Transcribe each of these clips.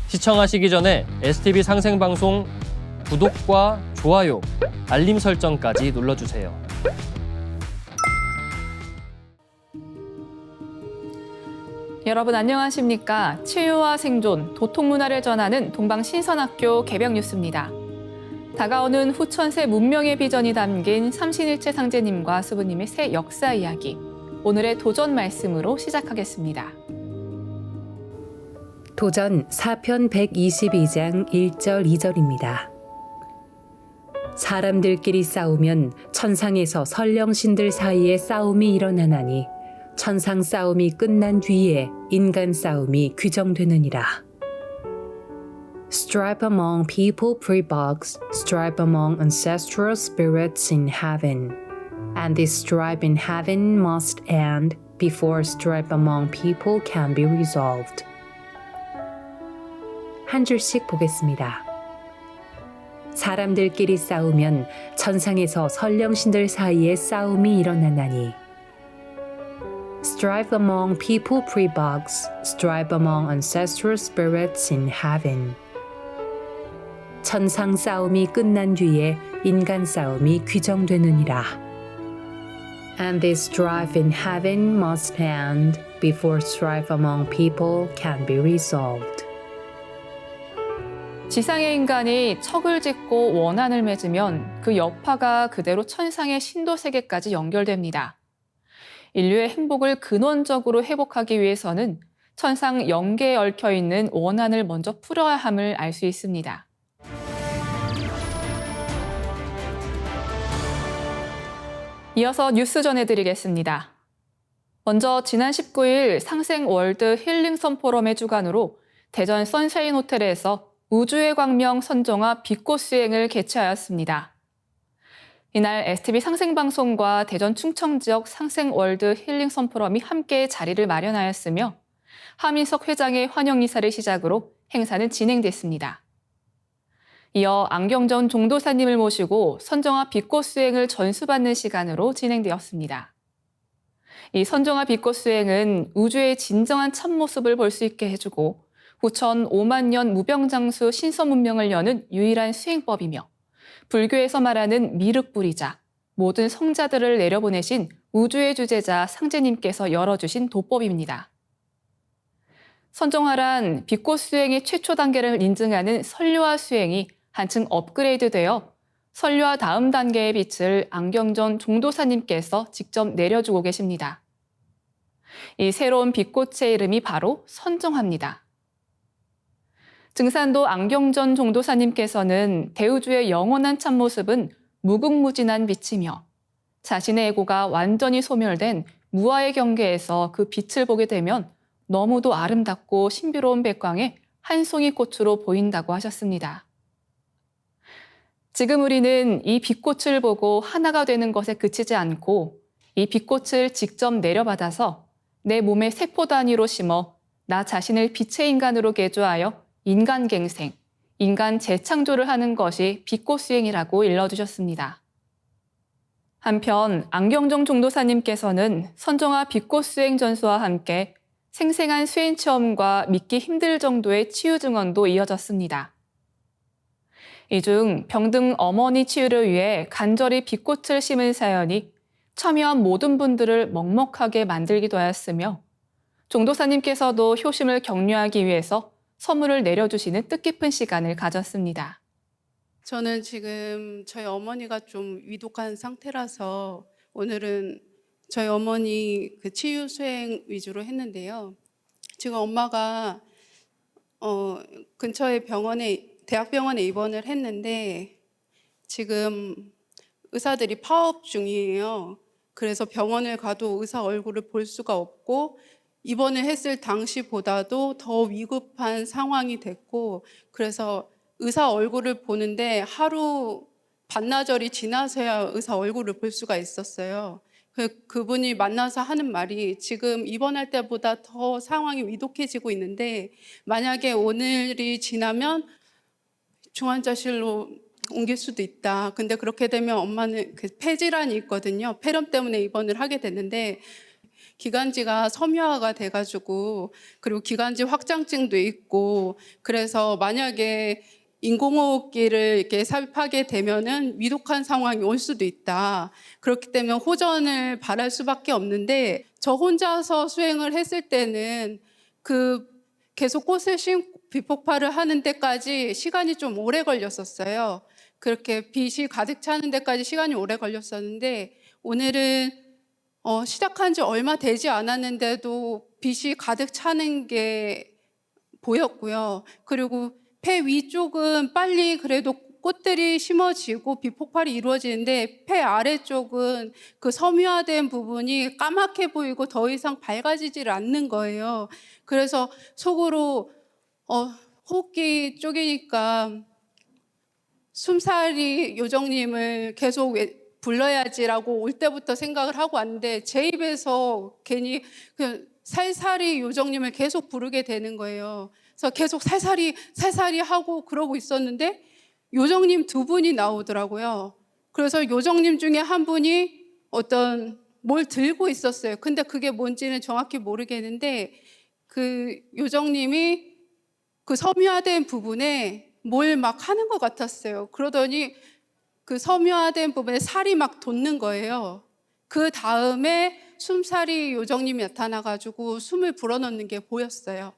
시청하시기 전에 STV 상생방송 구독과 좋아요, 알림 설정까지 눌러주세요. 여러분 안녕하십니까? 치유와 생존, 도통문화를 전하는 동방신선학교 개병 뉴스입니다. 다가오는 후천세 문명의 비전이 담긴 삼신일체 상제님과 수부님의 새 역사 이야기, 오늘의 도전 말씀으로 시작하겠습니다. 도전 4편 122장 1절 2절입니다. 사람들끼리 싸우면 천상에서 선령신들 사이에 싸움이 일어나나니 천상 싸움이 끝난 뒤에 인간 싸움이 규정되느니라. Strife among people provokes strife among ancestral spirits in heaven, and this strife in heaven must end before strife among people can be resolved. 한 줄씩 보겠습니다. 사람들끼리 싸우면 천상에서 선령신들 사이에 싸움이 일어나나니 Strife among people provokes strife among ancestral spirits in heaven. 천상 싸움이 끝난 뒤에 인간 싸움이 규정되느니라. And this strife in heaven must end before strife among people can be resolved. 지상의 인간이 척을 짓고 원한을 맺으면 그 여파가 그대로 천상의 신도세계까지 연결됩니다. 인류의 행복을 근원적으로 회복하기 위해서는 천상 영계에 얽혀있는 원한을 먼저 풀어야 함을 알 수 있습니다. 이어서 뉴스 전해드리겠습니다. 먼저 지난 19일 상생월드 힐링선 포럼의 주관으로 대전 선샤인 호텔에서 우주의 광명 선정화 빛꽃 수행을 개최하였습니다. 이날 STV 상생방송과 대전 충청지역 상생월드 힐링선 포럼이 함께 자리를 마련하였으며 하민석 회장의 환영 인사를 시작으로 행사는 진행됐습니다. 이어 안경전 종도사님을 모시고 선정화 빛꽃 수행을 전수받는 시간으로 진행되었습니다. 이 선정화 빛꽃 수행은 우주의 진정한 참모습을 볼 수 있게 해주고 후천 5만 년 무병장수 신서문명을 여는 유일한 수행법이며 불교에서 말하는 미륵불이자 모든 성자들을 내려보내신 우주의 주제자 상제님께서 열어주신 도법입니다. 선정화란 빛꽃 수행의 최초 단계를 인증하는 선료화 수행이 한층 업그레이드되어 선료화 다음 단계의 빛을 안경전 종도사님께서 직접 내려주고 계십니다. 이 새로운 빛꽃의 이름이 바로 선정화입니다. 증산도 안경전 종도사님께서는 대우주의 영원한 참모습은 무궁무진한 빛이며 자신의 에고가 완전히 소멸된 무아의 경계에서 그 빛을 보게 되면 너무도 아름답고 신비로운 백광의 한 송이 꽃으로 보인다고 하셨습니다. 지금 우리는 이 빛꽃을 보고 하나가 되는 것에 그치지 않고 이 빛꽃을 직접 내려받아서 내 몸의 세포 단위로 심어 나 자신을 빛의 인간으로 개조하여 인간갱생, 인간 재창조를 하는 것이 빛꽃 수행이라고 일러주셨습니다. 한편 안경정 종도사님께서는 선정화 빛꽃 수행 전수와 함께 생생한 수행 체험과 믿기 힘들 정도의 치유 증언도 이어졌습니다. 이 중 병든 어머니 치유를 위해 간절히 빛꽃을 심은 사연이 참여한 모든 분들을 먹먹하게 만들기도 하였으며 종도사님께서도 효심을 격려하기 위해서 선물을 내려주시는 뜻깊은 시간을 가졌습니다. 저는 지금 저희 어머니가 좀 위독한 상태라서 오늘은 저희 어머니 그 치유 수행 위주로 했는데요. 지금 엄마가 근처의 대학병원에 입원을 했는데 지금 의사들이 파업 중이에요. 그래서 병원을 가도 의사 얼굴을 볼 수가 없고 입원을 했을 당시보다도 더 위급한 상황이 됐고 그래서 의사 얼굴을 보는데 하루 반나절이 지나서야 의사 얼굴을 볼 수가 있었어요. 그분이 만나서 하는 말이 지금 입원할 때보다 더 상황이 위독해지고 있는데 만약에 오늘이 지나면 중환자실로 옮길 수도 있다. 근데 그렇게 되면 엄마는 그 폐질환이 있거든요. 폐렴 때문에 입원을 하게 됐는데 기관지가 섬유화가 돼가지고 그리고 기관지 확장증도 있고 그래서 만약에 인공호흡기를 이렇게 삽입하게 되면은 위독한 상황이 올 수도 있다. 그렇기 때문에 호전을 바랄 수밖에 없는데 저 혼자서 수행을 했을 때는 계속 꽃을 심고 비폭발을 하는 데까지 시간이 좀 오래 걸렸었어요. 그렇게 빛이 가득 차는 데까지 시간이 오래 걸렸었는데 오늘은 시작한 지 얼마 되지 않았는데도 빛이 가득 차는 게 보였고요. 그리고 폐 위쪽은 빨리 그래도 꽃들이 심어지고 비폭발이 이루어지는데 폐 아래쪽은 그 섬유화된 부분이 까맣게 보이고 더 이상 밝아지질 않는 거예요. 그래서 속으로 호흡기 쪽이니까 숨살이 요정님을 계속 불러야지라고 올 때부터 생각을 하고 왔는데 제 입에서 괜히 그냥 살살이 요정님을 계속 부르게 되는 거예요. 그래서 계속 살살이 하고 그러고 있었는데 요정님 두 분이 나오더라고요. 그래서 요정님 중에 한 분이 뭘 들고 있었어요. 근데 그게 뭔지는 정확히 모르겠는데 그 요정님이 그 섬유화된 부분에 뭘 막 하는 것 같았어요. 그러더니 그 섬유화된 부분에 살이 막 돋는 거예요. 그 다음에 숨살이 요정님이 나타나가지고 숨을 불어넣는 게 보였어요.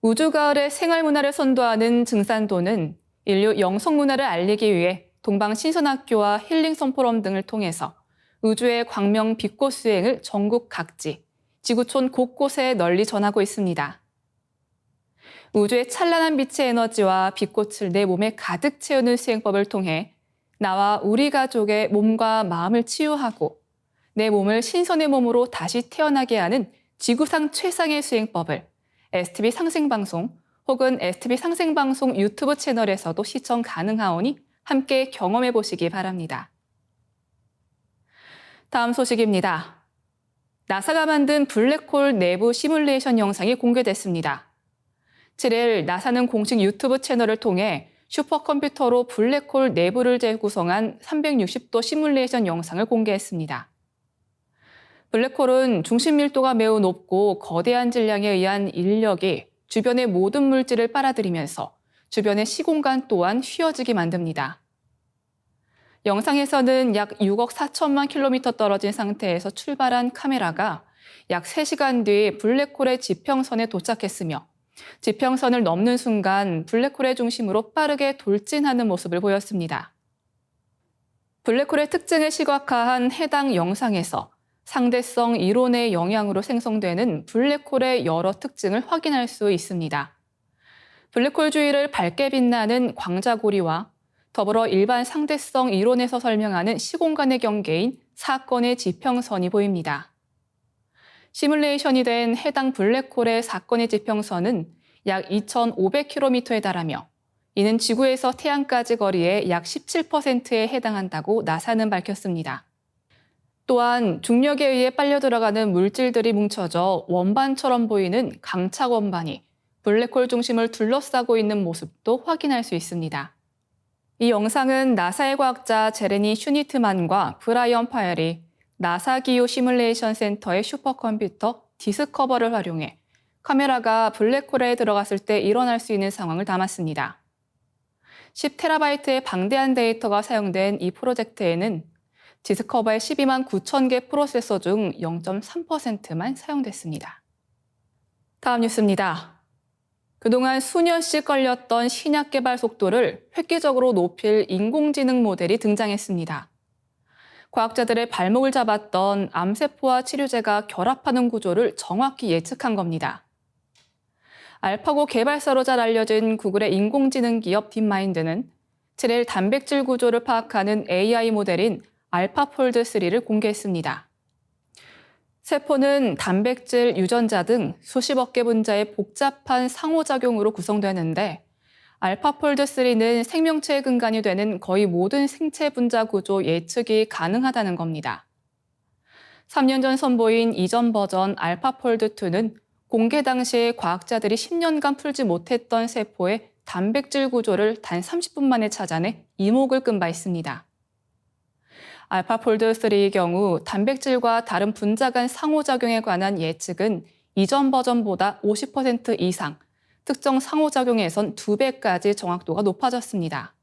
우주가을의 생활문화를 선도하는 증산도는 인류 영성문화를 알리기 위해 동방신선학교와 힐링선 포럼 등을 통해서 우주의 광명 빛꽃 수행을 전국 각지, 지구촌 곳곳에 널리 전하고 있습니다. 우주의 찬란한 빛의 에너지와 빛꽃을 내 몸에 가득 채우는 수행법을 통해 나와 우리 가족의 몸과 마음을 치유하고 내 몸을 신선의 몸으로 다시 태어나게 하는 지구상 최상의 수행법을 STV 상생방송 혹은 STV 상생방송 유튜브 채널에서도 시청 가능하오니 함께 경험해 보시기 바랍니다. 다음 소식입니다. 나사가 만든 블랙홀 내부 시뮬레이션 영상이 공개됐습니다. 7일 나사는 공식 유튜브 채널을 통해 슈퍼컴퓨터로 블랙홀 내부를 재구성한 360도 시뮬레이션 영상을 공개했습니다. 블랙홀은 중심 밀도가 매우 높고 거대한 질량에 의한 인력이 주변의 모든 물질을 빨아들이면서 주변의 시공간 또한 휘어지게 만듭니다. 영상에서는 약 6억 4천만 킬로미터 떨어진 상태에서 출발한 카메라가 약 3시간 뒤 블랙홀의 지평선에 도착했으며 지평선을 넘는 순간 블랙홀의 중심으로 빠르게 돌진하는 모습을 보였습니다. 블랙홀의 특징을 시각화한 해당 영상에서 상대성 이론의 영향으로 생성되는 블랙홀의 여러 특징을 확인할 수 있습니다. 블랙홀 주위를 밝게 빛나는 광자고리와 더불어 일반 상대성 이론에서 설명하는 시공간의 경계인 사건의 지평선이 보입니다. 시뮬레이션이 된 해당 블랙홀의 사건의 지평선은 약 2,500km에 달하며 이는 지구에서 태양까지 거리의 약 17%에 해당한다고 나사는 밝혔습니다. 또한 중력에 의해 빨려 들어가는 물질들이 뭉쳐져 원반처럼 보이는 강착 원반이 블랙홀 중심을 둘러싸고 있는 모습도 확인할 수 있습니다. 이 영상은 나사의 과학자 제레니 슈니트만과 브라이언 파엘이 나사 기후 시뮬레이션 센터의 슈퍼컴퓨터 디스커버를 활용해 카메라가 블랙홀에 들어갔을 때 일어날 수 있는 상황을 담았습니다. 10TB의 방대한 데이터가 사용된 이 프로젝트에는 디스커버의 12만 9천 개 프로세서 중 0.3%만 사용됐습니다. 다음 뉴스입니다. 그동안 수년씩 걸렸던 신약 개발 속도를 획기적으로 높일 인공지능 모델이 등장했습니다. 과학자들의 발목을 잡았던 암세포와 치료제가 결합하는 구조를 정확히 예측한 겁니다. 알파고 개발사로 잘 알려진 구글의 인공지능 기업 딥마인드는 7일 단백질 구조를 파악하는 AI 모델인 알파폴드3를 공개했습니다. 세포는 단백질, 유전자 등 수십억 개 분자의 복잡한 상호작용으로 구성되는데 알파폴드3는 생명체의 근간이 되는 거의 모든 생체 분자 구조 예측이 가능하다는 겁니다. 3년 전 선보인 이전 버전 알파폴드2는 공개 당시에 과학자들이 10년간 풀지 못했던 세포의 단백질 구조를 단 30분 만에 찾아내 이목을 끈 바 있습니다. 알파폴드 3의 경우 단백질과 다른 분자 간 상호작용에 관한 예측은 이전 버전보다 50% 이상, 특정 상호작용에선 2배까지 정확도가 높아졌습니다.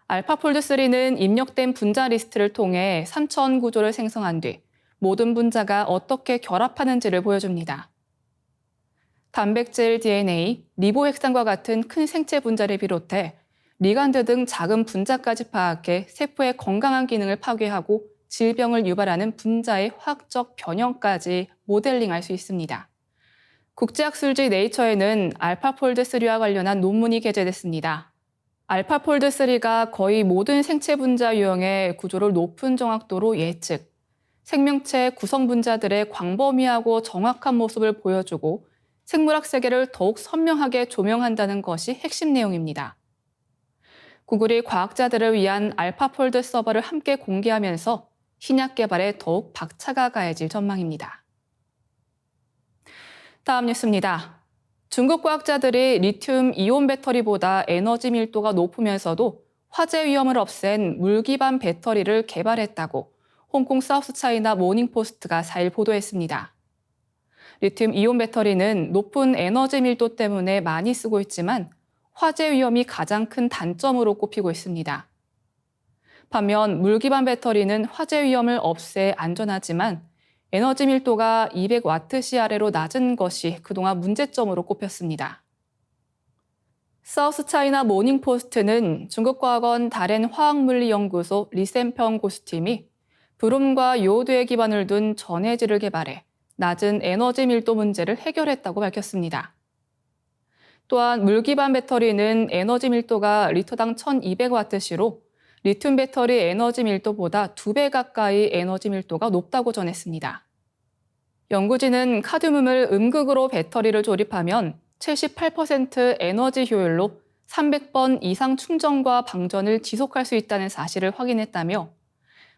알파폴드 3는 입력된 분자 리스트를 통해 3천 구조를 생성한 뒤 모든 분자가 어떻게 결합하는지를 보여줍니다. 단백질, DNA, 리보핵산과 같은 큰 생체 분자를 비롯해 리간드 등 작은 분자까지 파악해 세포의 건강한 기능을 파괴하고 질병을 유발하는 분자의 화학적 변형까지 모델링할 수 있습니다. 국제학술지 네이처에는 알파폴드 3와 관련한 논문이 게재됐습니다. 알파폴드 3가 거의 모든 생체 분자 유형의 구조를 높은 정확도로 예측, 생명체 구성 분자들의 광범위하고 정확한 모습을 보여주고 생물학 세계를 더욱 선명하게 조명한다는 것이 핵심 내용입니다. 구글이 과학자들을 위한 알파폴드 서버를 함께 공개하면서 신약 개발에 더욱 박차가 가해질 전망입니다. 다음 뉴스입니다. 중국 과학자들이 리튬 이온 배터리보다 에너지 밀도가 높으면서도 화재 위험을 없앤 물 기반 배터리를 개발했다고 홍콩 사우스차이나 모닝포스트가 4일 보도했습니다. 리튬 이온 배터리는 높은 에너지 밀도 때문에 많이 쓰고 있지만 화재 위험이 가장 큰 단점으로 꼽히고 있습니다. 반면 물 기반 배터리는 화재 위험을 없애 안전하지만 에너지 밀도가 200와트시 아래로 낮은 것이 그동안 문제점으로 꼽혔습니다. 사우스차이나 모닝포스트는 중국과학원 다롄 화학물리연구소 리센평 고수팀이 브롬과 요오드에 기반을 둔 전해질을 개발해 낮은 에너지 밀도 문제를 해결했다고 밝혔습니다. 또한 물 기반 배터리는 에너지 밀도가 리터당 1200와트시로 리튬 배터리 에너지 밀도보다 2배 가까이 에너지 밀도가 높다고 전했습니다. 연구진은 카드뮴을 음극으로 배터리를 조립하면 78% 에너지 효율로 300번 이상 충전과 방전을 지속할 수 있다는 사실을 확인했다며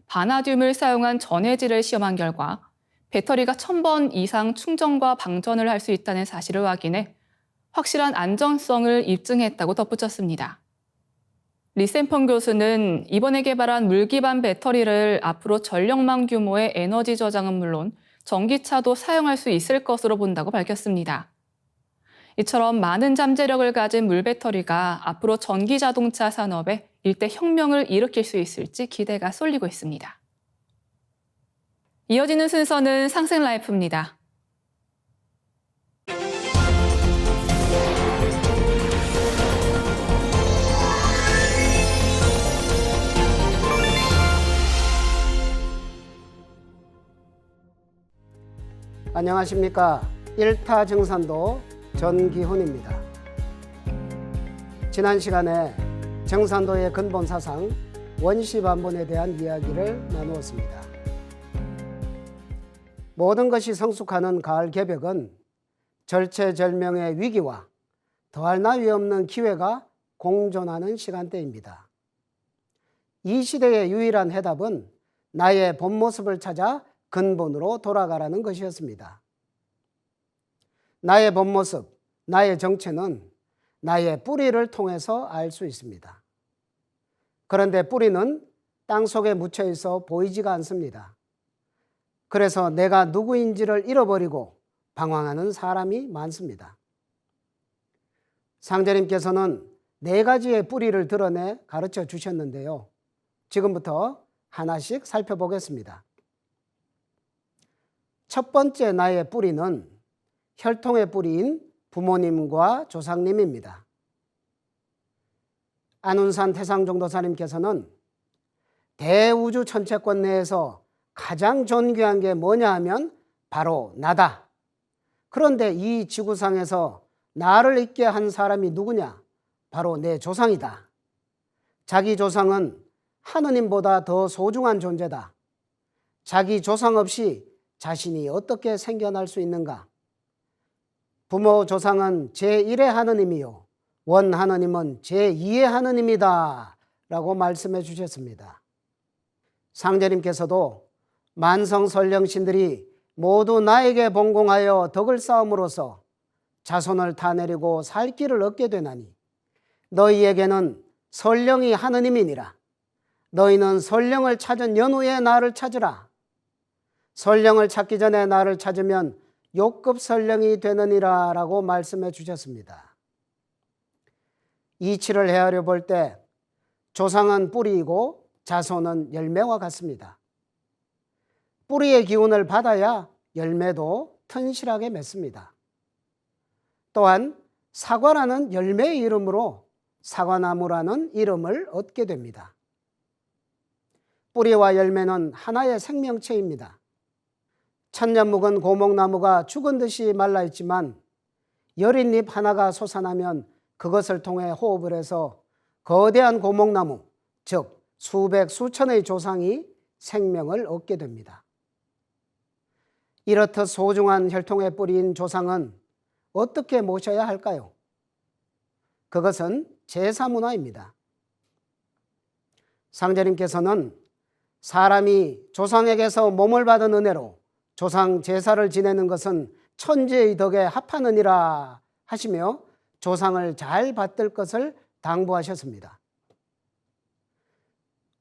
바나듐을 사용한 전해질을 시험한 결과 배터리가 1000번 이상 충전과 방전을 할 수 있다는 사실을 확인해 확실한 안전성을 입증했다고 덧붙였습니다. 리센펑 교수는 이번에 개발한 물 기반 배터리를 앞으로 전력망 규모의 에너지 저장은 물론 전기차도 사용할 수 있을 것으로 본다고 밝혔습니다. 이처럼 많은 잠재력을 가진 물 배터리가 앞으로 전기 자동차 산업에 일대 혁명을 일으킬 수 있을지 기대가 쏠리고 있습니다. 이어지는 순서는 상생 라이프입니다. 안녕하십니까. 1타 정산도 전기훈입니다. 지난 시간에 정산도의 근본 사상 원시반본에 대한 이야기를 나누었습니다. 모든 것이 성숙하는 가을 개벽은 절체절명의 위기와 더할 나위 없는 기회가 공존하는 시간대입니다. 이 시대의 유일한 해답은 나의 본 모습을 찾아 근본으로 돌아가라는 것이었습니다. 나의 본 모습, 나의 정체는 나의 뿌리를 통해서 알 수 있습니다. 그런데 뿌리는 땅속에 묻혀 있어 보이지가 않습니다. 그래서 내가 누구인지를 잃어버리고 방황하는 사람이 많습니다. 상제님께서는 4가지의 뿌리를 드러내 가르쳐 주셨는데요. 지금부터 하나씩 살펴보겠습니다. 첫 번째 나의 뿌리는 혈통의 뿌리인 부모님과 조상님입니다. 안운산 태상종도사님께서는 대우주 천체권 내에서 가장 존귀한 게 뭐냐 하면 바로 나다. 그런데 이 지구상에서 나를 있게 한 사람이 누구냐? 바로 내 조상이다. 자기 조상은 하느님보다 더 소중한 존재다. 자기 조상 없이 자신이 어떻게 생겨날 수 있는가? 부모 조상은 제1의 하느님이요 원 하느님은 제2의 하느님이다 라고 말씀해 주셨습니다. 상제님께서도 만성설령신들이 모두 나에게 봉공하여 덕을 쌓음으로써 자손을 타내리고 살 길을 얻게 되나니 너희에게는 설령이 하느님이니라. 너희는 설령을 찾은 연후에 나를 찾으라. 설령을 찾기 전에 나를 찾으면 욕급 설령이 되느니라 라고 말씀해 주셨습니다. 이치를 헤아려 볼 때 조상은 뿌리이고 자손은 열매와 같습니다. 뿌리의 기운을 받아야 열매도 튼실하게 맺습니다. 또한 사과라는 열매의 이름으로 사과나무라는 이름을 얻게 됩니다. 뿌리와 열매는 하나의 생명체입니다. 천년 묵은 고목나무가 죽은 듯이 말라있지만 여린 잎 하나가 솟아나면 그것을 통해 호흡을 해서 거대한 고목나무, 즉 수백 수천의 조상이 생명을 얻게 됩니다. 이렇듯 소중한 혈통의 뿌리인 조상은 어떻게 모셔야 할까요? 그것은 제사 문화입니다. 상제님께서는 사람이 조상에게서 몸을 받은 은혜로 조상 제사를 지내는 것은 천지의 덕에 합하느니라 하시며 조상을 잘 받들 것을 당부하셨습니다.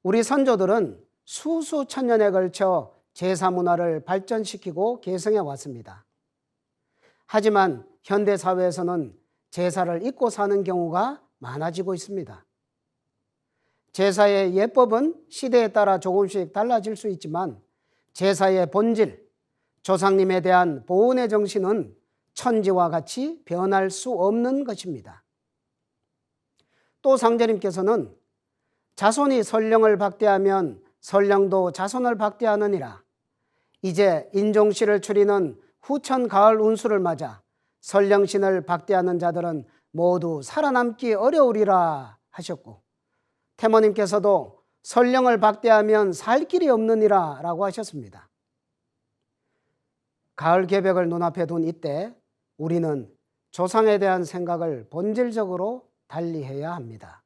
우리 선조들은 수수천년에 걸쳐 제사 문화를 발전시키고 계승해 왔습니다. 하지만 현대 사회에서는 제사를 잊고 사는 경우가 많아지고 있습니다. 제사의 예법은 시대에 따라 조금씩 달라질 수 있지만 제사의 본질, 조상님에 대한 보훈의 정신은 천지와 같이 변할 수 없는 것입니다. 또 상제님께서는 자손이 설령을 박대하면 설령도 자손을 박대하느니라. 이제 인종씨를 추리는 후천 가을 운수를 맞아 설령신을 박대하는 자들은 모두 살아남기 어려우리라 하셨고, 태모님께서도 설령을 박대하면 살 길이 없느니라 라고 하셨습니다. 가을 개벽을 눈앞에 둔 이때 우리는 조상에 대한 생각을 본질적으로 달리해야 합니다.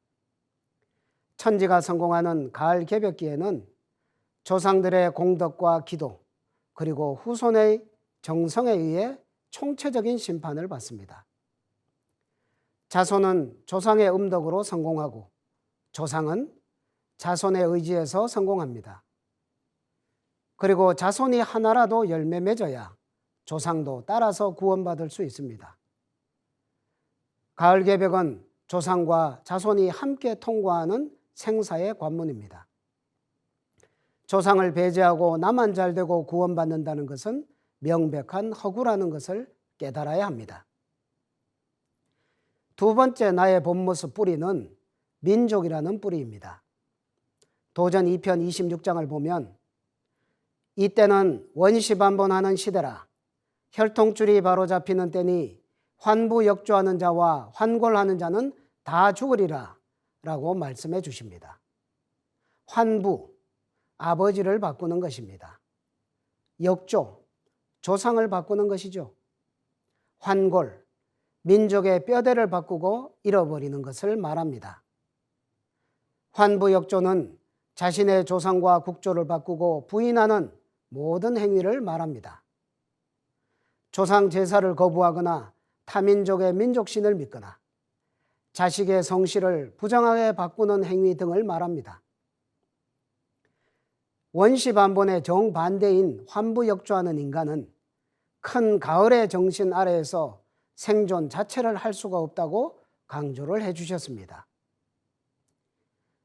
천지가 성공하는 가을 개벽기에는 조상들의 공덕과 기도 그리고 후손의 정성에 의해 총체적인 심판을 받습니다. 자손은 조상의 음덕으로 성공하고 조상은 자손의 의지에서 성공합니다. 그리고 자손이 하나라도 열매 맺어야 조상도 따라서 구원받을 수 있습니다. 가을 개벽은 조상과 자손이 함께 통과하는 생사의 관문입니다. 조상을 배제하고 나만 잘되고 구원받는다는 것은 명백한 허구라는 것을 깨달아야 합니다. 두 번째 나의 본모습 뿌리는 민족이라는 뿌리입니다. 도전 2편 26장을 보면 이때는 원시반본하는 시대라. 혈통줄이 바로 잡히는 때니 환부역조하는 자와 환골하는 자는 다 죽으리라 라고 말씀해 주십니다. 환부, 아버지를 바꾸는 것입니다. 역조, 조상을 바꾸는 것이죠. 환골, 민족의 뼈대를 바꾸고 잃어버리는 것을 말합니다. 환부역조는 자신의 조상과 국조를 바꾸고 부인하는 모든 행위를 말합니다. 조상 제사를 거부하거나 타민족의 민족신을 믿거나 자식의 성씨를 부정하게 바꾸는 행위 등을 말합니다. 원시반본의 정반대인 환부역조하는 인간은 큰 가을의 정신 아래에서 생존 자체를 할 수가 없다고 강조를 해주셨습니다.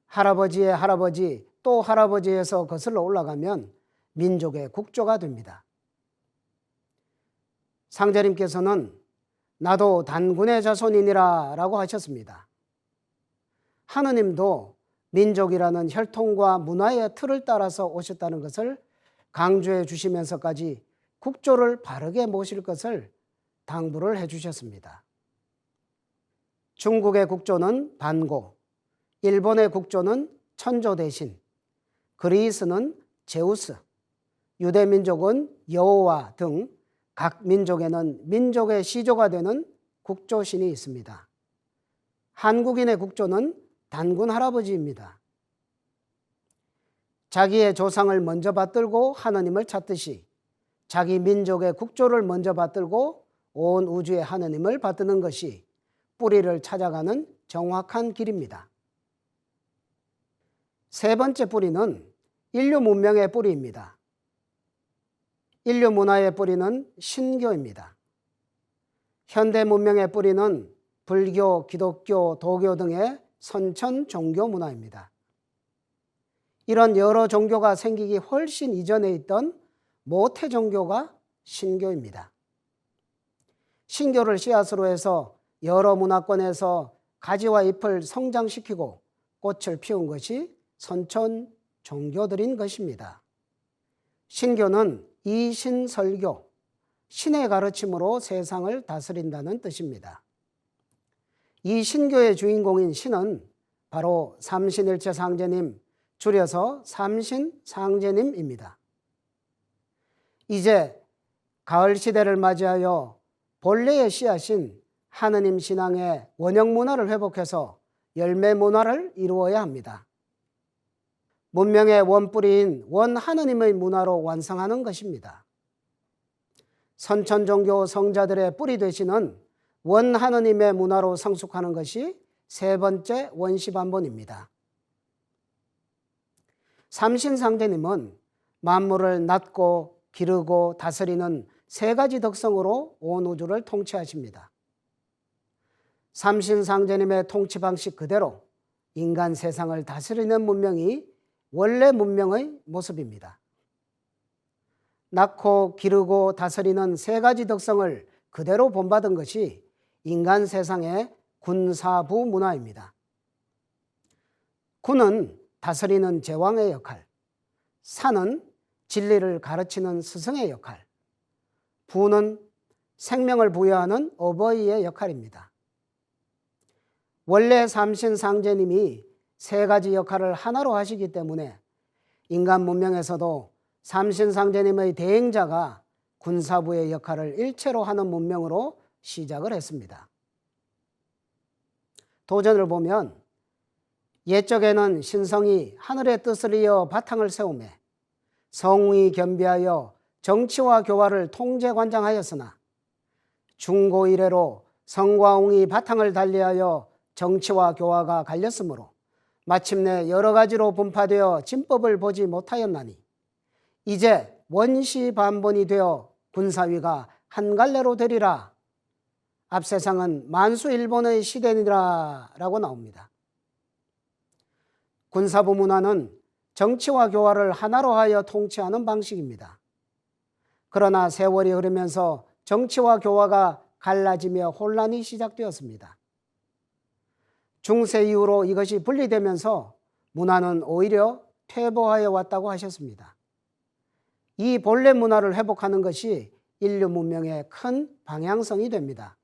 할아버지의 할아버지 또 할아버지에서 거슬러 올라가면 민족의 국조가 됩니다. 상제님께서는 나도 단군의 자손이니라 라고 하셨습니다. 하느님도 민족이라는 혈통과 문화의 틀을 따라서 오셨다는 것을 강조해 주시면서까지 국조를 바르게 모실 것을 당부를 해 주셨습니다. 중국의 국조는 반고, 일본의 국조는 천조 대신, 그리스는 제우스, 유대민족은 여호와 등 각 민족에는 민족의 시조가 되는 국조신이 있습니다. 한국인의 국조는 단군 할아버지입니다. 자기의 조상을 먼저 받들고 하느님을 찾듯이 자기 민족의 국조를 먼저 받들고 온 우주의 하느님을 받드는 것이 뿌리를 찾아가는 정확한 길입니다. 세 번째 뿌리는 인류 문명의 뿌리입니다. 인류 문화의 뿌리는 신교입니다. 현대 문명의 뿌리는 불교, 기독교, 도교 등의 선천 종교 문화입니다. 이런 여러 종교가 생기기 훨씬 이전에 있던 모태 종교가 신교입니다. 신교를 씨앗으로 해서 여러 문화권에서 가지와 잎을 성장시키고 꽃을 피운 것이 선천 종교들인 것입니다. 신교는 이신설교, 신의 가르침으로 세상을 다스린다는 뜻입니다. 이 신교의 주인공인 신은 바로 삼신일체 상제님, 줄여서 삼신상제님입니다. 이제 가을 시대를 맞이하여 본래의 씨앗인 하느님 신앙의 원형 문화를 회복해서 열매 문화를 이루어야 합니다. 문명의 원뿌리인 원하느님의 문화로 완성하는 것입니다. 선천종교 성자들의 뿌리 되시는 원하느님의 문화로 성숙하는 것이 세 번째 원시반본입니다. 삼신상제님은 만물을 낳고 기르고 다스리는 세 가지 덕성으로 온 우주를 통치하십니다. 삼신상제님의 통치 방식 그대로 인간 세상을 다스리는 문명이 원래 문명의 모습입니다. 낳고 기르고 다스리는 세 가지 덕성을 그대로 본받은 것이 인간 세상의 군사부 문화입니다. 군은 다스리는 제왕의 역할, 사는 진리를 가르치는 스승의 역할, 부는 생명을 부여하는 어버이의 역할입니다. 원래 삼신상제님이 세 가지 역할을 하나로 하시기 때문에 인간 문명에서도 삼신상제님의 대행자가 군사부의 역할을 일체로 하는 문명으로 시작을 했습니다. 도전을 보면 옛적에는 신성이 하늘의 뜻을 이어 바탕을 세우매 성웅이 겸비하여 정치와 교화를 통제관장하였으나 중고 이래로 성과 웅이 바탕을 달리하여 정치와 교화가 갈렸으므로 마침내 여러 가지로 분파되어 진법을 보지 못하였나니 이제 원시반본이 되어 군사위가 한 갈래로 되리라. 앞세상은 만수일본의 시대니라 라고 나옵니다. 군사부 문화는 정치와 교화를 하나로 하여 통치하는 방식입니다. 그러나 세월이 흐르면서 정치와 교화가 갈라지며 혼란이 시작되었습니다. 중세 이후로 이것이 분리되면서 문화는 오히려 퇴보하여 왔다고 하셨습니다. 이 본래 문화를 회복하는 것이 인류 문명의 큰 방향성이 됩니다.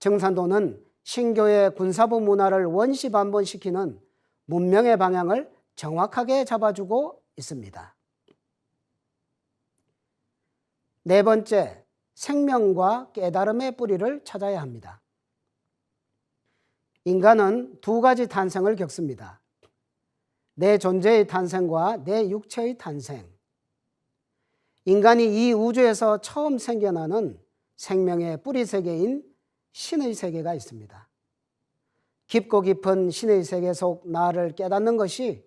정산도는 신교의 군사부 문화를 원시반본시키는 문명의 방향을 정확하게 잡아주고 있습니다. 네 번째, 생명과 깨달음의 뿌리를 찾아야 합니다. 인간은 두 가지 탄생을 겪습니다. 내 존재의 탄생과 내 육체의 탄생. 인간이 이 우주에서 처음 생겨나는 생명의 뿌리 세계인 신의 세계가 있습니다. 깊고 깊은 신의 세계 속 나를 깨닫는 것이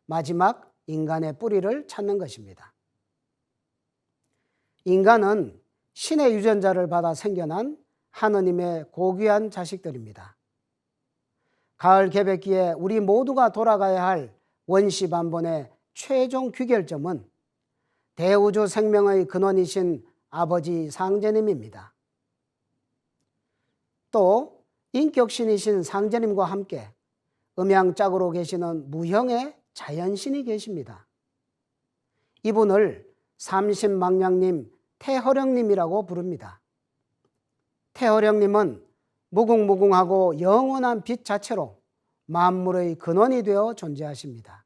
마지막 인간의 뿌리를 찾는 것입니다. 인간은 신의 유전자를 받아 생겨난 하느님의 고귀한 자식들입니다. 가을 개백기에 우리 모두가 돌아가야 할 원시반본의 최종 귀결점은 대우주 생명의 근원이신 아버지 상제님입니다. 또 인격신이신 상제님과 함께 음양짝으로 계시는 무형의 자연신이 계십니다. 이분을 삼신망량님, 태허령님이라고 부릅니다. 태허령님은 무궁무궁하고 영원한 빛 자체로 만물의 근원이 되어 존재하십니다.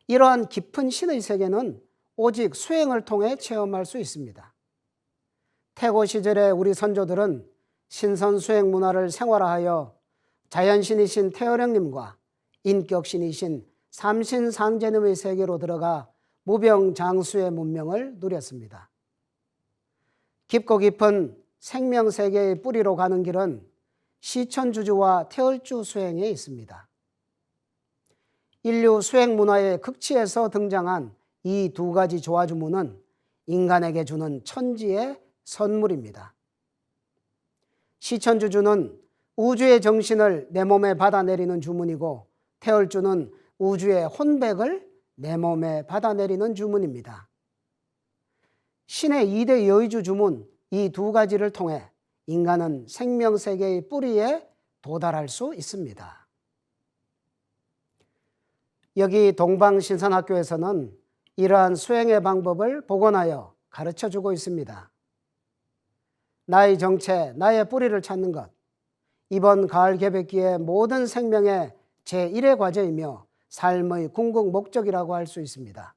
이러한 깊은 신의 세계는 오직 수행을 통해 체험할 수 있습니다. 태고 시절에 우리 선조들은 신선수행 문화를 생활화하여 자연신이신 태어령님과 인격신이신 삼신상제님의 세계로 들어가 무병장수의 문명을 누렸습니다. 깊고 깊은 생명세계의 뿌리로 가는 길은 시천주주와 태얼주 수행에 있습니다. 인류 수행 문화의 극치에서 등장한 이 두 가지 조화주문은 인간에게 주는 천지의 선물입니다. 시천주주는 우주의 정신을 내 몸에 받아내리는 주문이고, 태월주는 우주의 혼백을 내 몸에 받아내리는 주문입니다. 신의 2대 여의주 주문, 이 두 가지를 통해 인간은 생명세계의 뿌리에 도달할 수 있습니다. 여기 동방신선학교에서는 이러한 수행의 방법을 복원하여 가르쳐주고 있습니다. 나의 정체, 나의 뿌리를 찾는 것, 이번 가을 개백기의 모든 생명의 제1의 과제이며 삶의 궁극 목적이라고 할 수 있습니다.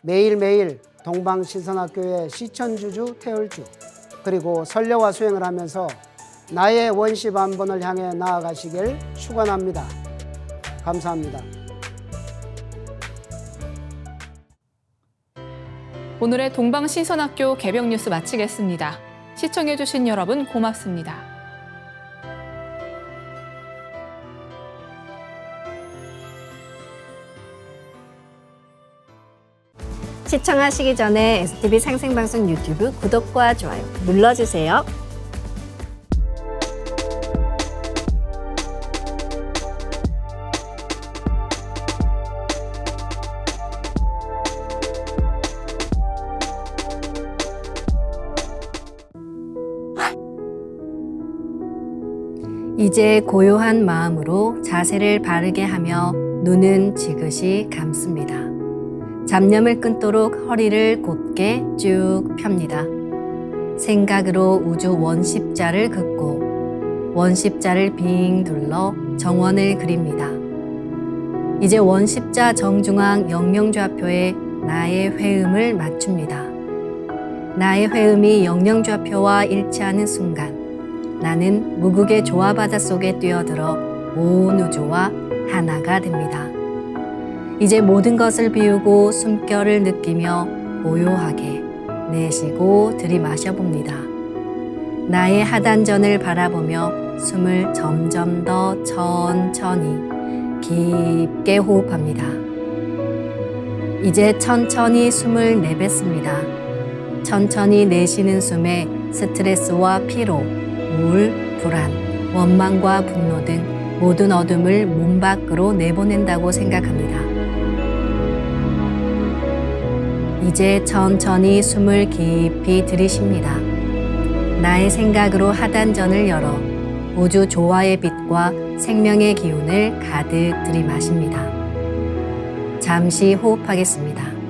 매일매일 동방신선학교의 시천주주, 태월주, 그리고 설려와 수행을 하면서 나의 원시반본을 향해 나아가시길 축원합니다. 감사합니다. 오늘의 동방신선학교 개벽 뉴스 마치겠습니다. 시청해주신 여러분 고맙습니다. 시청하시기 전에 STV 상생방송 유튜브 구독과 좋아요 눌러주세요. 이제 고요한 마음으로 자세를 바르게 하며 눈은 지그시 감습니다. 잡념을 끊도록 허리를 곧게 쭉 펴니다. 생각으로 우주 원십자를 긋고 원십자를 빙 둘러 정원을 그립니다. 이제 원십자 정중앙 영영좌표에 나의 회음을 맞춥니다. 나의 회음이 영영좌표와 일치하는 순간 나는 무극의 조화바다 속에 뛰어들어 온 우주와 하나가 됩니다. 이제 모든 것을 비우고 숨결을 느끼며 고요하게 내쉬고 들이마셔 봅니다. 나의 하단전을 바라보며 숨을 점점 더 천천히 깊게 호흡합니다. 이제 천천히 숨을 내뱉습니다. 천천히 내쉬는 숨에 스트레스와 피로, 우울, 불안, 원망과 분노 등 모든 어둠을 몸 밖으로 내보낸다고 생각합니다. 이제 천천히 숨을 깊이 들이쉽니다. 나의 생각으로 하단전을 열어 우주 조화의 빛과 생명의 기운을 가득 들이마십니다. 잠시 호흡하겠습니다.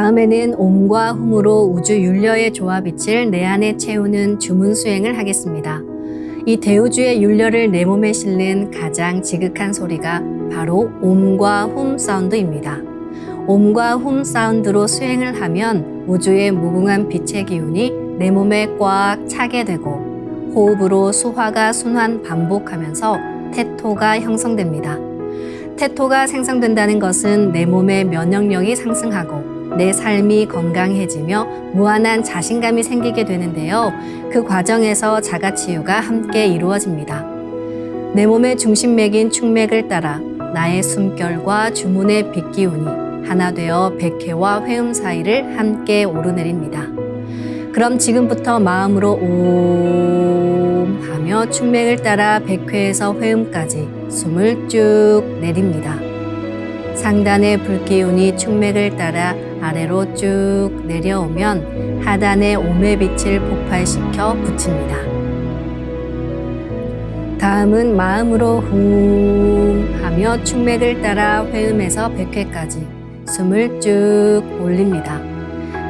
다음에는 옴과 훔으로 우주 윤려의 조화빛을 내 안에 채우는 주문 수행을 하겠습니다. 이 대우주의 윤려를 내 몸에 실는 가장 지극한 소리가 바로 옴과 훔 사운드입니다. 옴과 훔 사운드로 수행을 하면 우주의 무궁한 빛의 기운이 내 몸에 꽉 차게 되고 호흡으로 수화가 순환 반복하면서 태토가 형성됩니다. 태토가 생성된다는 것은 내 몸의 면역력이 상승하고 내 삶이 건강해지며 무한한 자신감이 생기게 되는데요. 그 과정에서 자가치유가 함께 이루어집니다. 내 몸의 중심맥인 충맥을 따라 나의 숨결과 주문의 빛기운이 하나 되어 백회와 회음 사이를 함께 오르내립니다. 그럼 지금부터 마음으로 옴 하며 충맥을 따라 백회에서 회음까지 숨을 쭉 내립니다. 상단의 불기운이 충맥을 따라 아래로 쭉 내려오면 하단의 옴의 빛을 폭발시켜 붙입니다. 다음은 마음으로 훔 하며 충맥을 따라 회음에서 백회까지 숨을 쭉 올립니다.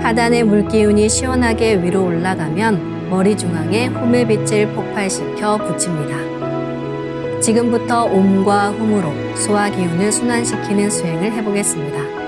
하단의 물기운이 시원하게 위로 올라가면 머리 중앙에 훔의 빛을 폭발시켜 붙입니다. 지금부터 옴과 훔으로 소화 기운을 순환시키는 수행을 해보겠습니다.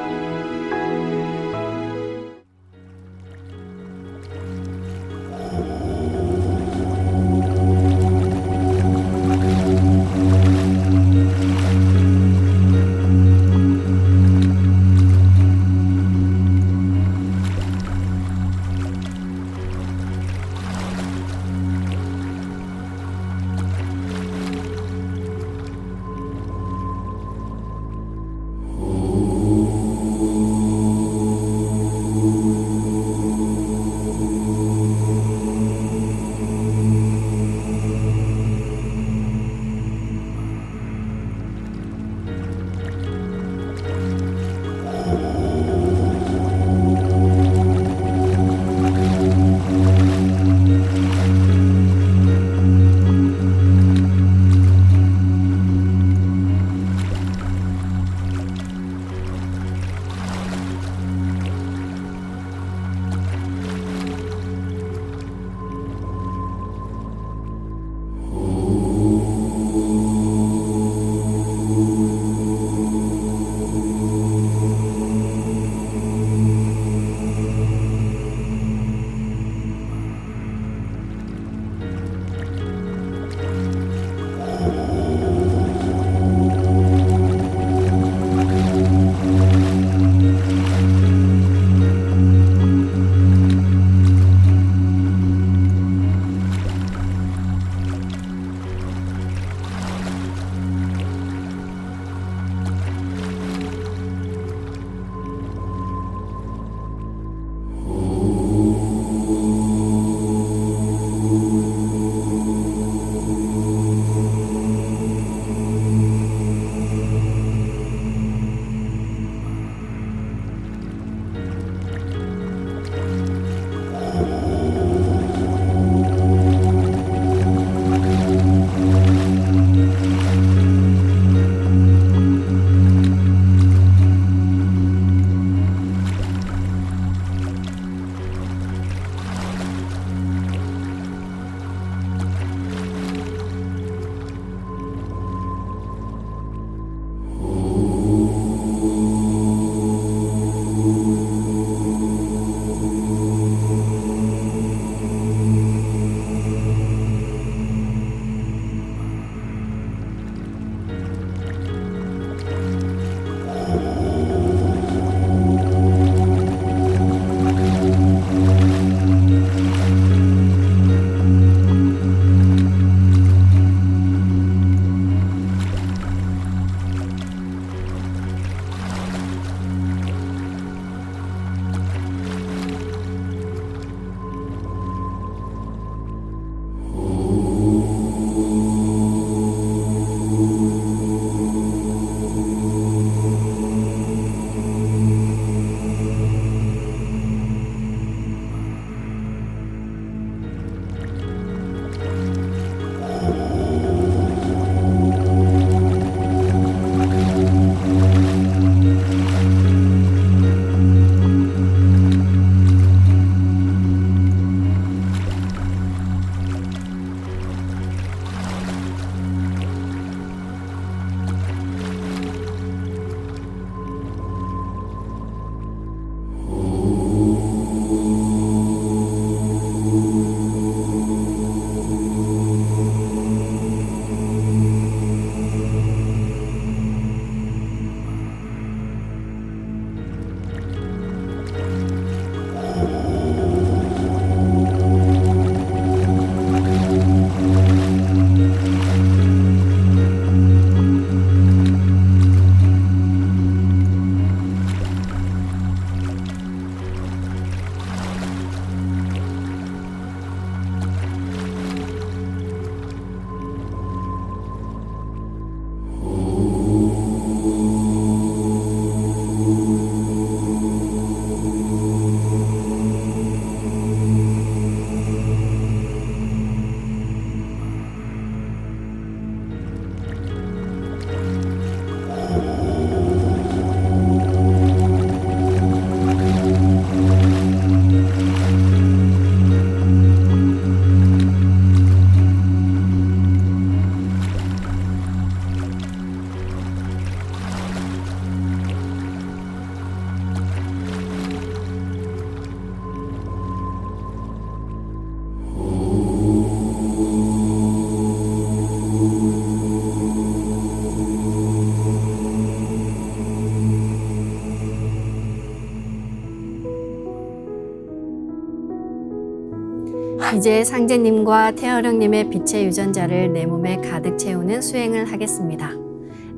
이제 상제님과 태어령님의 빛의 유전자를 내 몸에 가득 채우는 수행을 하겠습니다.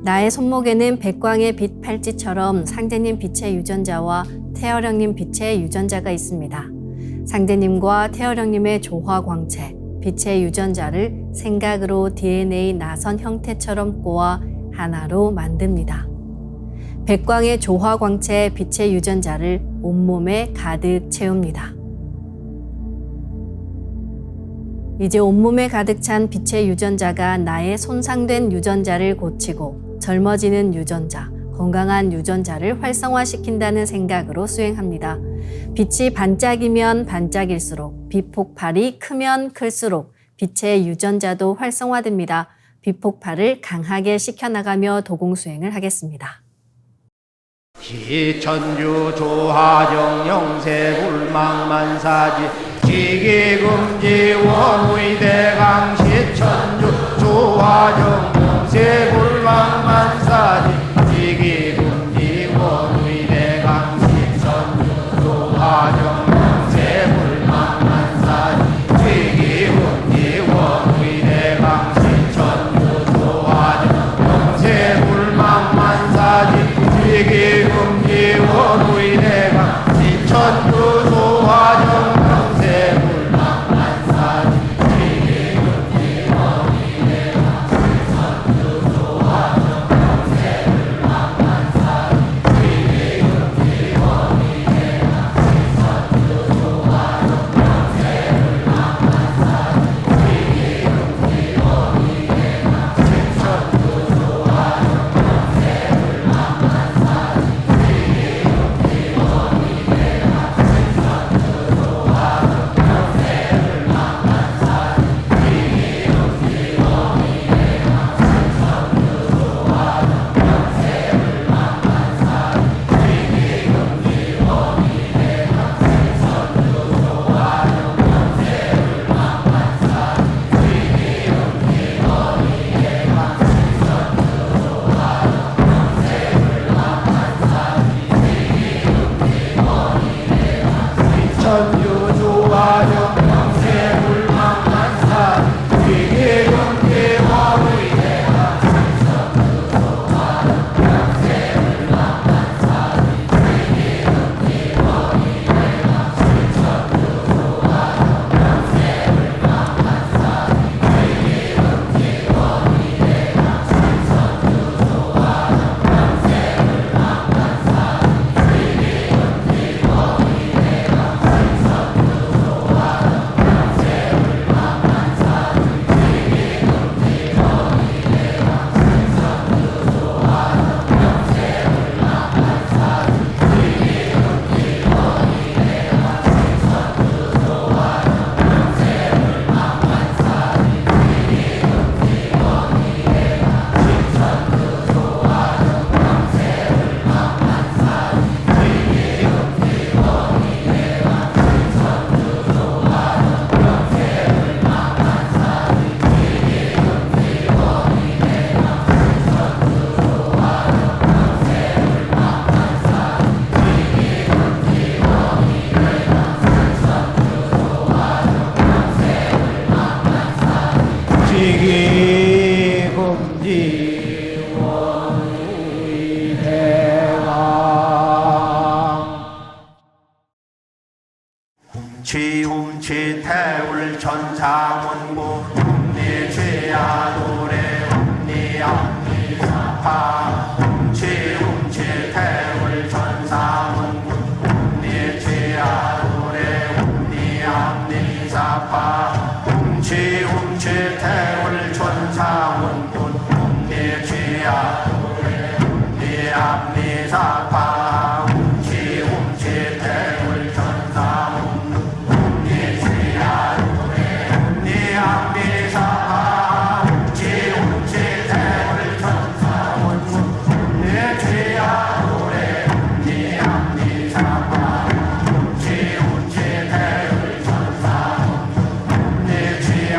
나의 손목에는 백광의 빛 팔찌처럼 상제님 빛의 유전자와 태어령님 빛의 유전자가 있습니다. 상제님과 태어령님의 조화광채, 빛의 유전자를 생각으로 DNA 나선 형태처럼 꼬아 하나로 만듭니다. 백광의 조화광채 빛의 유전자를 온몸에 가득 채웁니다. 이제 온몸에 가득 찬 빛의 유전자가 나의 손상된 유전자를 고치고 젊어지는 유전자, 건강한 유전자를 활성화시킨다는 생각으로 수행합니다. 빛이 반짝이면 반짝일수록, 빛 폭발이 크면 클수록 빛의 유전자도 활성화됩니다. 빛 폭발을 강하게 시켜나가며 도공수행을 하겠습니다. 기천주 조하정 영세불망만사지 지기금지 원의대강 시천주 조하정 영세불망만사지 지기금지 원의대강 시천주 조하정 영세불망만사지 지기금지 원의대강 시천주 조하정 영세불망만사지 지기금지 원의대강 시천주 조하정 영세불망만사지 지기금지 원의대강 시천주 조하정 영세불망만사지 지기금지 원의대강 시천주 조하정 영세불망만사지 지기금지 원의대강 시천주 조하정 천주 조화정 영세불망만사지 지기금지 원의대강 시천주 조화정 영세불망만사지 지기금지 원의대강 시천주 조화정 영세불망만사지 지기금지 원의대강 시천주 조화정 영세불망만사지 지기금지 원의대강 지기금지 원의대강 훔치 태울 천상원고 훔니 죄야 노래 훔니 암니 사파 훔치 태울 천상원고 훔니 죄야 노래 훔니 암니 사파 훔치 태울 천상원고 훔니 죄야 노래 훔니 암니 사파 훔치 태울 천상원고 훔니 죄야 노래 훔니 암니 사파 훔치 태울 천상원고 훔니 죄야 노래 훔니 암니 사파 훔치 태울 천상원고 훔니 죄야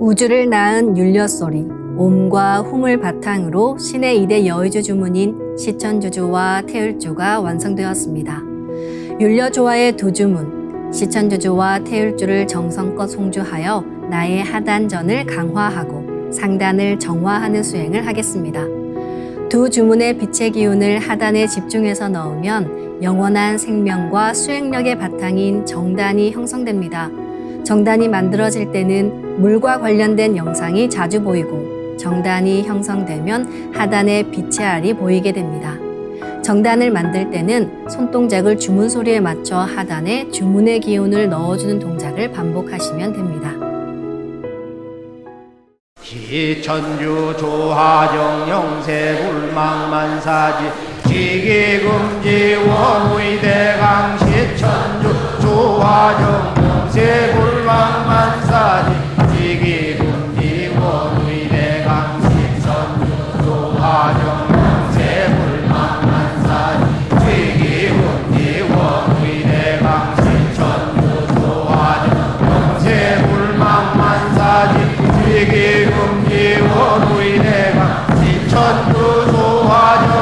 우주를 낳은 율려소리, 옴과 hum을 바탕으로 신의 2대 여의주 주문인 시천주주와 태율주가 완성되었습니다. 율려조화의 두 주문, 시천주주와 태율주를 정성껏 송주하여 나의 하단전을 강화하고 상단을 정화하는 수행을 하겠습니다. 두 주문의 빛의 기운을 하단에 집중해서 넣으면 영원한 생명과 수행력의 바탕인 정단이 형성됩니다. 정단이 만들어질 때는 물과 관련된 영상이 자주 보이고 정단이 형성되면 하단에 빛의 알이 보이게 됩니다. 정단을 만들 때는 손동작을 주문 소리에 맞춰 하단에 주문의 기운을 넣어주는 동작을 반복하시면 됩니다. 시천주 조화정 영세불망만사지 지기금지 원의대강 시천주 조화정 영세불망만사지 지기금지 원의대강 시천주 조화정 영세불망만사지 지기금지 원의대강 시천주 조화정 영세불망만사지 지기금지 원의대강 시천주 조화정 영세불망만사지 지기금지 원의대강 시천주 조화정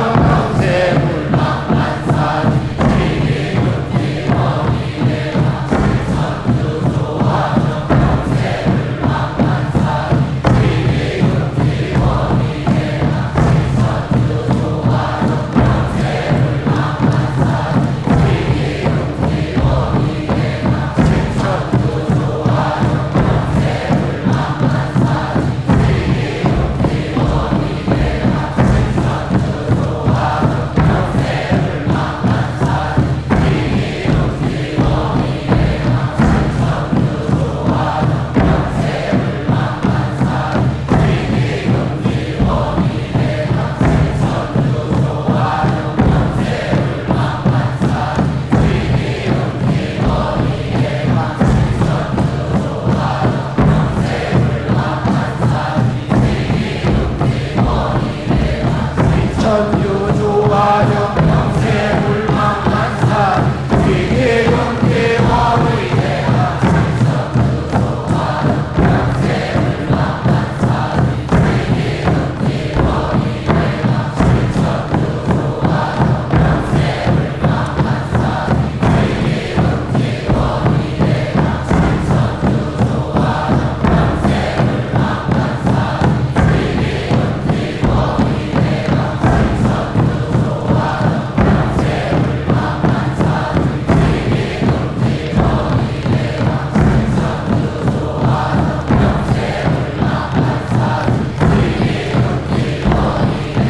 영세불망만사지 지기금지 원의대강 시천주 조화정 영세불망만사지 지기금지 원의대강 시천주 조화정 천주 조화정 영세불망만사지 지기금지 원의대강 시천주 조화정 영세불망만사지 지기금지 원의대강 시천주 조화정 영세불망만사지 지기금지 원의대강 시천주 조화정 영세불망만사지 지기금지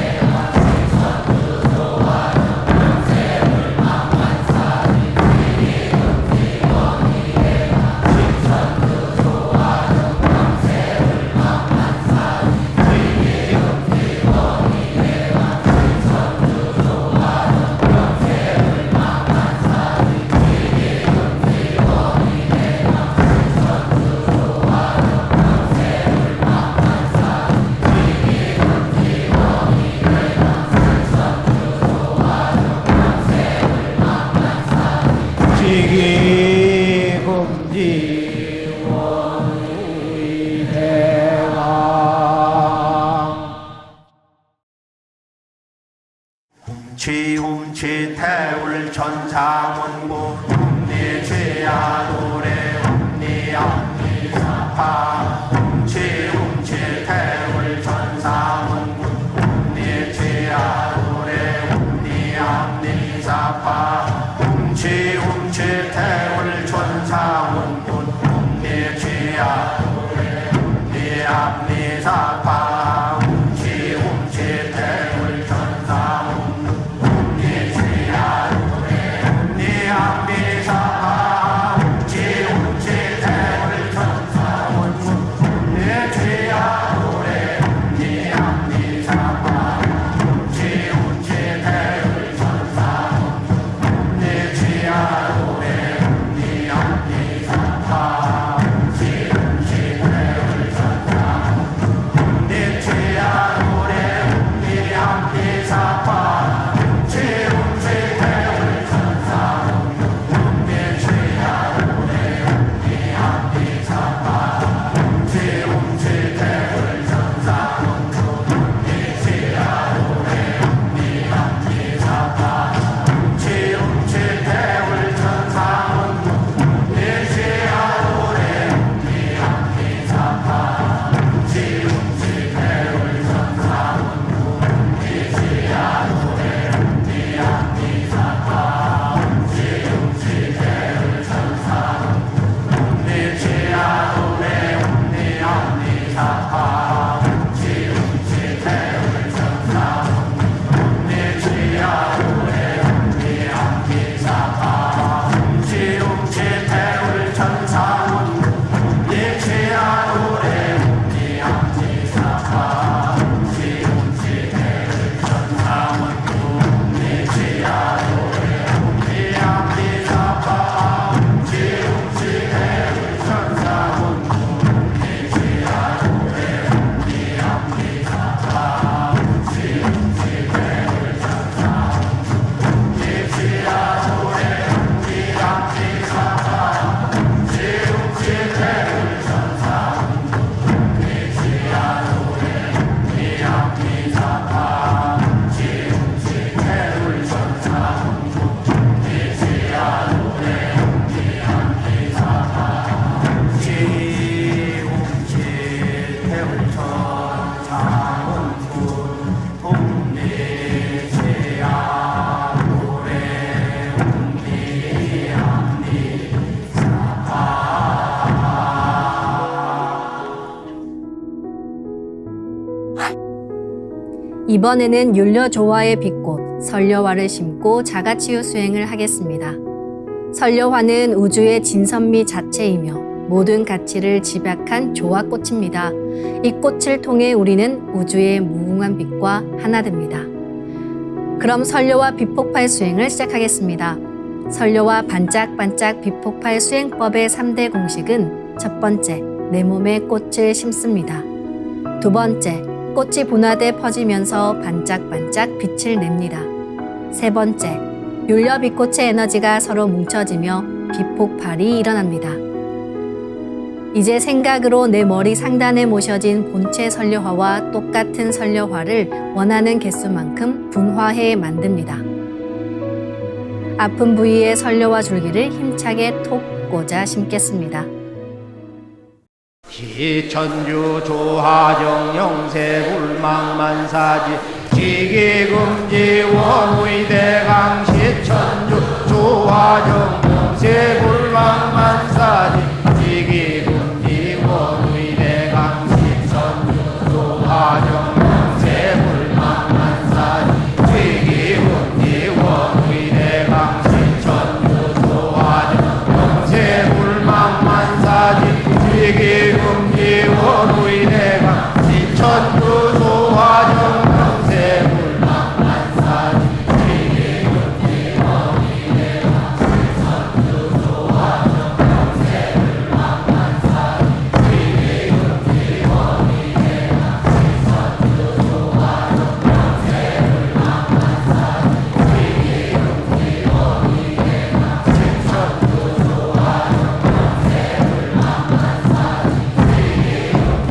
원의대강 지기금지 원의대강 지움치태울 천상원고 움니취야도래 움니암니사파 지움치태울 천상원고 움니취야도래 움니암니사파 지움치태울 천상원고 움니취야도래 움니암니사파 지움치태울 천상원고 이번에는 율려조화의 빛꽃 설려화를 심고 자가치유 수행을 하겠습니다. 설려화는 우주의 진선미 자체이며 모든 가치를 집약한 조화꽃입니다. 이 꽃을 통해 우리는 우주의 무궁한 빛과 하나 됩니다. 그럼 설려화 빛폭발 수행을 시작하겠습니다. 설려화 반짝반짝 빛폭발 수행법의 3대 공식은 첫 번째, 내 몸에 꽃을 심습니다. 두 번째, 꽃이 분화돼 퍼지면서 반짝반짝 빛을 냅니다. 세 번째, 율려 빛꽃의 에너지가 서로 뭉쳐지며 빛폭발이 일어납니다. 이제 생각으로 내 머리 상단에 모셔진 본체 설려화와 똑같은 설려화를 원하는 개수만큼 분화해 만듭니다. 아픈 부위에 설려화 줄기를 힘차게 톡 꽂아 심겠습니다. 기천주 조하정 영세불망만사지 지기금지 원의대강 시천주 조하정 영세불망만사지 지기금지 원의대강 시천주 조하정 영세불망만사지 지기금지 원의대강 시천주 조하정 영세불망만사지 지기금지 원의대강 시천주 조하정 영세불망만사지 지기금지 원의대강 시천주 조하정 영세불망만사지 지기금지 원의대강 시천주 조하정 영세불망만사지 지기금지 원의대강 시천주 조하정 영세불망만사지 지기금지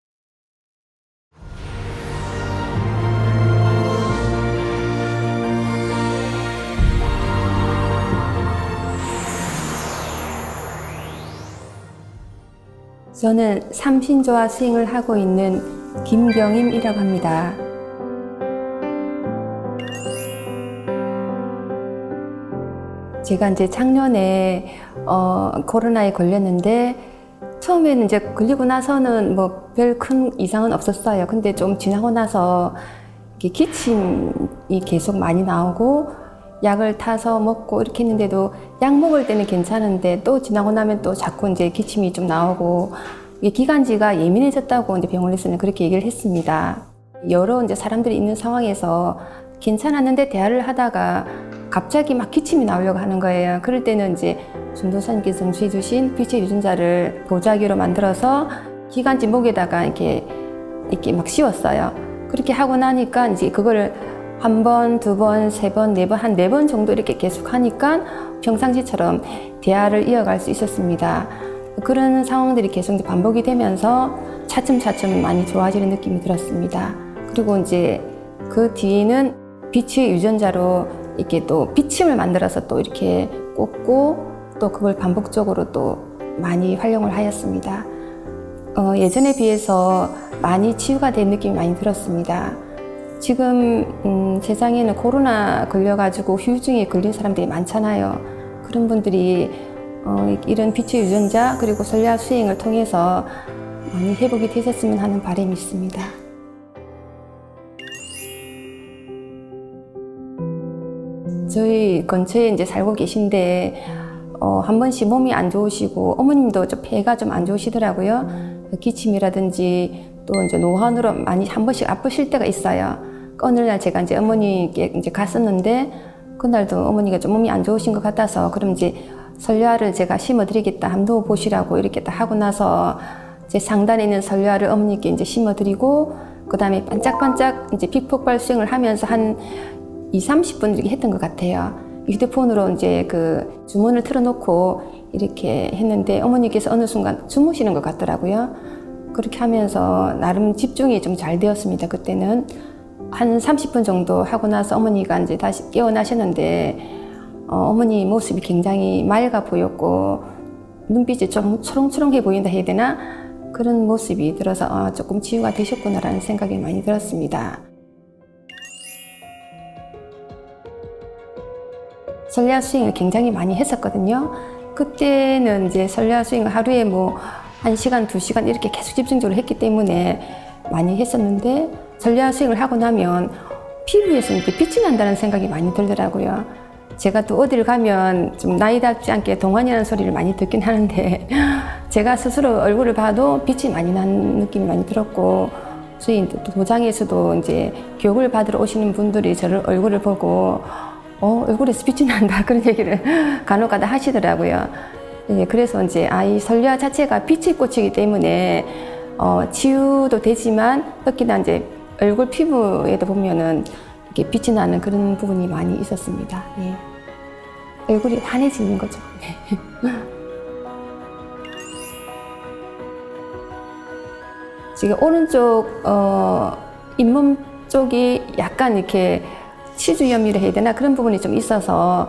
저는 삼신조화 스윙을 하고 있는 김경임이라고 합니다. 제가 이제 작년에 코로나에 걸렸는데 처음에는 이제 걸리고 나서는 뭐 별 큰 이상은 없었어요. 근데 좀 지나고 나서 기침이 계속 많이 나오고 약을 타서 먹고 이렇게 했는데도 약 먹을 때는 괜찮은데 또 지나고 나면 또 자꾸 이제 기침이 좀 나오고 이게 기관지가 예민해졌다고 이제 병원에서는 그렇게 얘기를 했습니다. 여러 이제 사람들이 있는 상황에서 괜찮았는데 대화를 하다가 갑자기 막 기침이 나오려고 하는 거예요. 그럴 때는 이제 전도사님께서 전수해 주신 빛의 유전자를 보자기로 만들어서 기관지 목에다가 이렇게 막 씌웠어요. 그렇게 하고 나니까 이제 그거를 한 번, 두 번, 세 번, 네 번, 한 네 번 정도 이렇게 계속 하니까 평상시처럼 대화를 이어갈 수 있었습니다. 그런 상황들이 계속 이제 반복이 되면서 차츰차츰 많이 좋아지는 느낌이 들었습니다. 그리고 이제 그 뒤에는 빛의 유전자로 이렇게 또 비침을 만들어서 또 이렇게 꽂고 또 그걸 반복적으로 또 많이 활용을 하였습니다. 예전에 비해서 많이 치유가 된 느낌이 많이 들었습니다. 지금 세상에는 코로나 걸려가지고 후유증에 걸린 사람들이 많잖아요. 그런 분들이 이런 빛의 유전자 그리고 전략 수행을 통해서 많이 회복이 되셨으면 하는 바람이 있습니다. 저희 근처에 이제 살고 계신데 한 번씩 몸이 안 좋으시고 어머님도 좀 폐가 좀 안 좋으시더라고요. 기침이라든지 또 이제 노환으로 많이 한 번씩 아프실 때가 있어요. 어느 날 제가 이제 어머니께 이제 갔었는데 그날도 어머니가 좀 몸이 안 좋으신 것 같아서 그럼 이제 설야를 제가 심어드리겠다 한번 보시라고 이렇게 딱 하고 나서 제 상단에 있는 설야를 어머니께 이제 심어드리고 그 다음에 반짝반짝 이제 빛폭발 수행을 하면서 한 20-30분 이렇게 했던 것 같아요. 휴대폰으로 이제 그 주문을 틀어놓고 이렇게 했는데 어머니께서 어느 순간 주무시는 것 같더라고요. 그렇게 하면서 나름 집중이 좀 잘 되었습니다. 그때는 한 30분 정도 하고 나서 어머니가 이제 다시 깨어나셨는데 어머니 모습이 굉장히 맑아 보였고 눈빛이 좀 초롱초롱해 보인다 해야 되나? 그런 모습이 들어서 조금 치유가 되셨구나라는 생각이 많이 들었습니다. 설야 수행을 굉장히 많이 했었거든요. 그때는 이제 설야 수행을 하루에 뭐 1시간, 2시간 이렇게 계속 집중적으로 했기 때문에 많이 했었는데 설야 수행을 하고 나면 피부에서 이렇게 빛이 난다는 생각이 많이 들더라고요. 제가 또 어디를 가면 좀 나이답지 않게 동안이라는 소리를 많이 듣긴 하는데 제가 스스로 얼굴을 봐도 빛이 많이 나는 느낌이 많이 들었고 저희 도장에서도 이제 교육을 받으러 오시는 분들이 저를 얼굴을 보고 얼굴에서 빛이 난다 그런 얘기를 간혹가다 하시더라고요. 그래서 이제 이 설야 자체가 빛의 꽃이기 때문에 치유도 되지만 특히나 이제 얼굴 피부에도 보면은 이렇게 빛이 나는 그런 부분이 많이 있었습니다. 예. 얼굴이 환해지는 거죠. 지금 오른쪽 잇몸 쪽이 약간 이렇게 치주염이라 해야 되나 그런 부분이 좀 있어서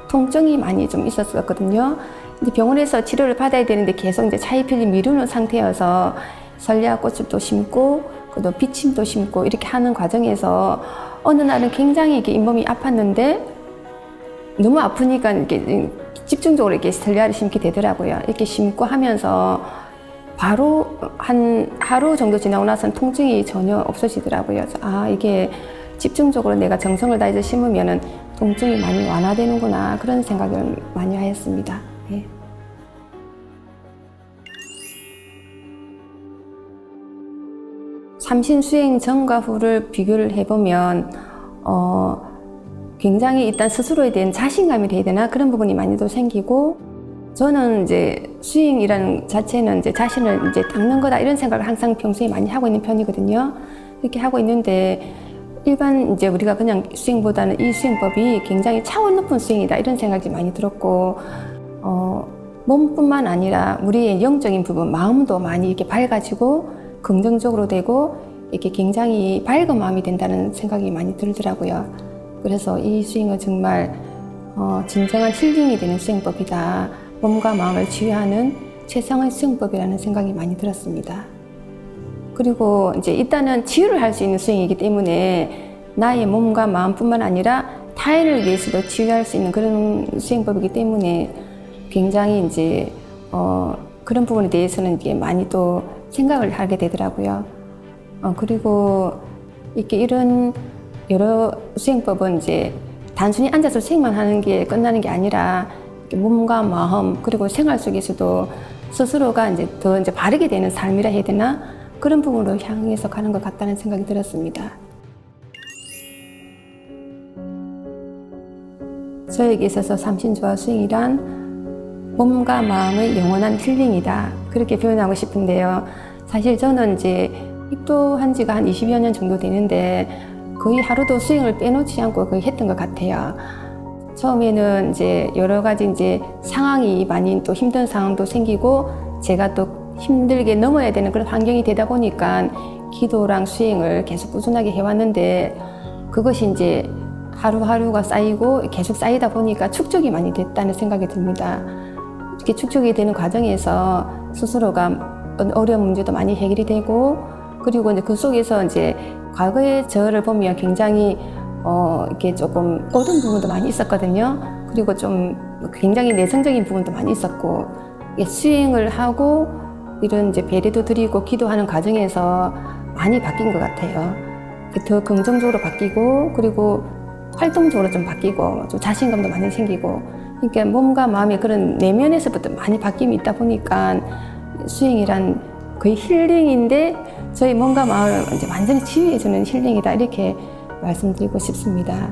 통증이 많이 좀 있었거든요. 근데 병원에서 치료를 받아야 되는데 계속 이제 차이필이 미루는 상태여서 설야꽃을 또 심고 또 비침도 심고 이렇게 하는 과정에서 어느 날은 굉장히 이렇게 잇몸이 아팠는데 너무 아프니까 이렇게 집중적으로 이렇게 설야를 심게 되더라고요. 이렇게 심고 하면서 바로 한 하루 정도 지나고 나서는 통증이 전혀 없어지더라고요. 이게 집중적으로 내가 정성을 다해서 심으면은 통증이 많이 완화되는구나 그런 생각을 많이 하였습니다. 예. 삼신수행 전과 후를 비교를 해보면 굉장히 일단 스스로에 대한 자신감이 돼야 되나 그런 부분이 많이도 생기고 저는 이제 수행이라는 자체는 이제 자신을 이제 닦는 거다 이런 생각을 항상 평소에 많이 하고 있는 편이거든요. 이렇게 하고 있는데 일반 이제 우리가 그냥 수행보다는 이 수행법이 굉장히 차원 높은 수행이다 이런 생각이 많이 들었고 몸뿐만 아니라 우리의 영적인 부분 마음도 많이 이렇게 밝아지고 긍정적으로 되고 이렇게 굉장히 밝은 마음이 된다는 생각이 많이 들더라고요. 그래서 이 수행은 정말 진정한 힐링이 되는 수행법이다. 몸과 마음을 치유하는 최상의 수행법이라는 생각이 많이 들었습니다. 그리고 이제 일단은 치유를 할 수 있는 수행이기 때문에 나의 몸과 마음뿐만 아니라 타인을 위해서도 치유할 수 있는 그런 수행법이기 때문에 굉장히 이제 그런 부분에 대해서는 이게 많이 또 생각을 하게 되더라고요. 그리고 이렇게 이런 여러 수행법은 이제 단순히 앉아서 수행만 하는 게 끝나는 게 아니라 몸과 마음 그리고 생활 속에서도 스스로가 이제 더 이제 바르게 되는 삶이라 해야 되나 그런 부분으로 향해서 가는 것 같다는 생각이 들었습니다. 저에게 있어서 삼신조화 수행이란 몸과 마음의 영원한 힐링이다 그렇게 표현하고 싶은데요. 사실 저는 이제 입도한 지가 한 20여 년 정도 되는데 거의 하루도 수행을 빼놓지 않고 거의 했던 것 같아요. 처음에는 이제 여러 가지 이제 상황이 많이 또 힘든 상황도 생기고 제가 또 힘들게 넘어야 되는 그런 환경이 되다 보니까 기도랑 수행을 계속 꾸준하게 해왔는데 그것이 이제 하루하루가 쌓이고 계속 쌓이다 보니까 축적이 많이 됐다는 생각이 듭니다. 이렇게 축적이 되는 과정에서 스스로가 어려운 문제도 많이 해결이 되고 그리고 이제 그 속에서 이제 과거의 저를 보면 굉장히 이렇게 조금 어두운 부분도 많이 있었거든요. 그리고 좀 굉장히 내성적인 부분도 많이 있었고 수행을 하고 이런 이제 배려도 드리고 기도하는 과정에서 많이 바뀐 것 같아요. 더 긍정적으로 바뀌고 그리고 활동적으로 좀 바뀌고 좀 자신감도 많이 생기고 그러니까 몸과 마음의 그런 내면에서부터 많이 바뀜이 있다 보니까 수행이란 거의 힐링인데 저희 몸과 마음을 이제 완전히 치유해주는 힐링이다 이렇게 말씀드리고 싶습니다.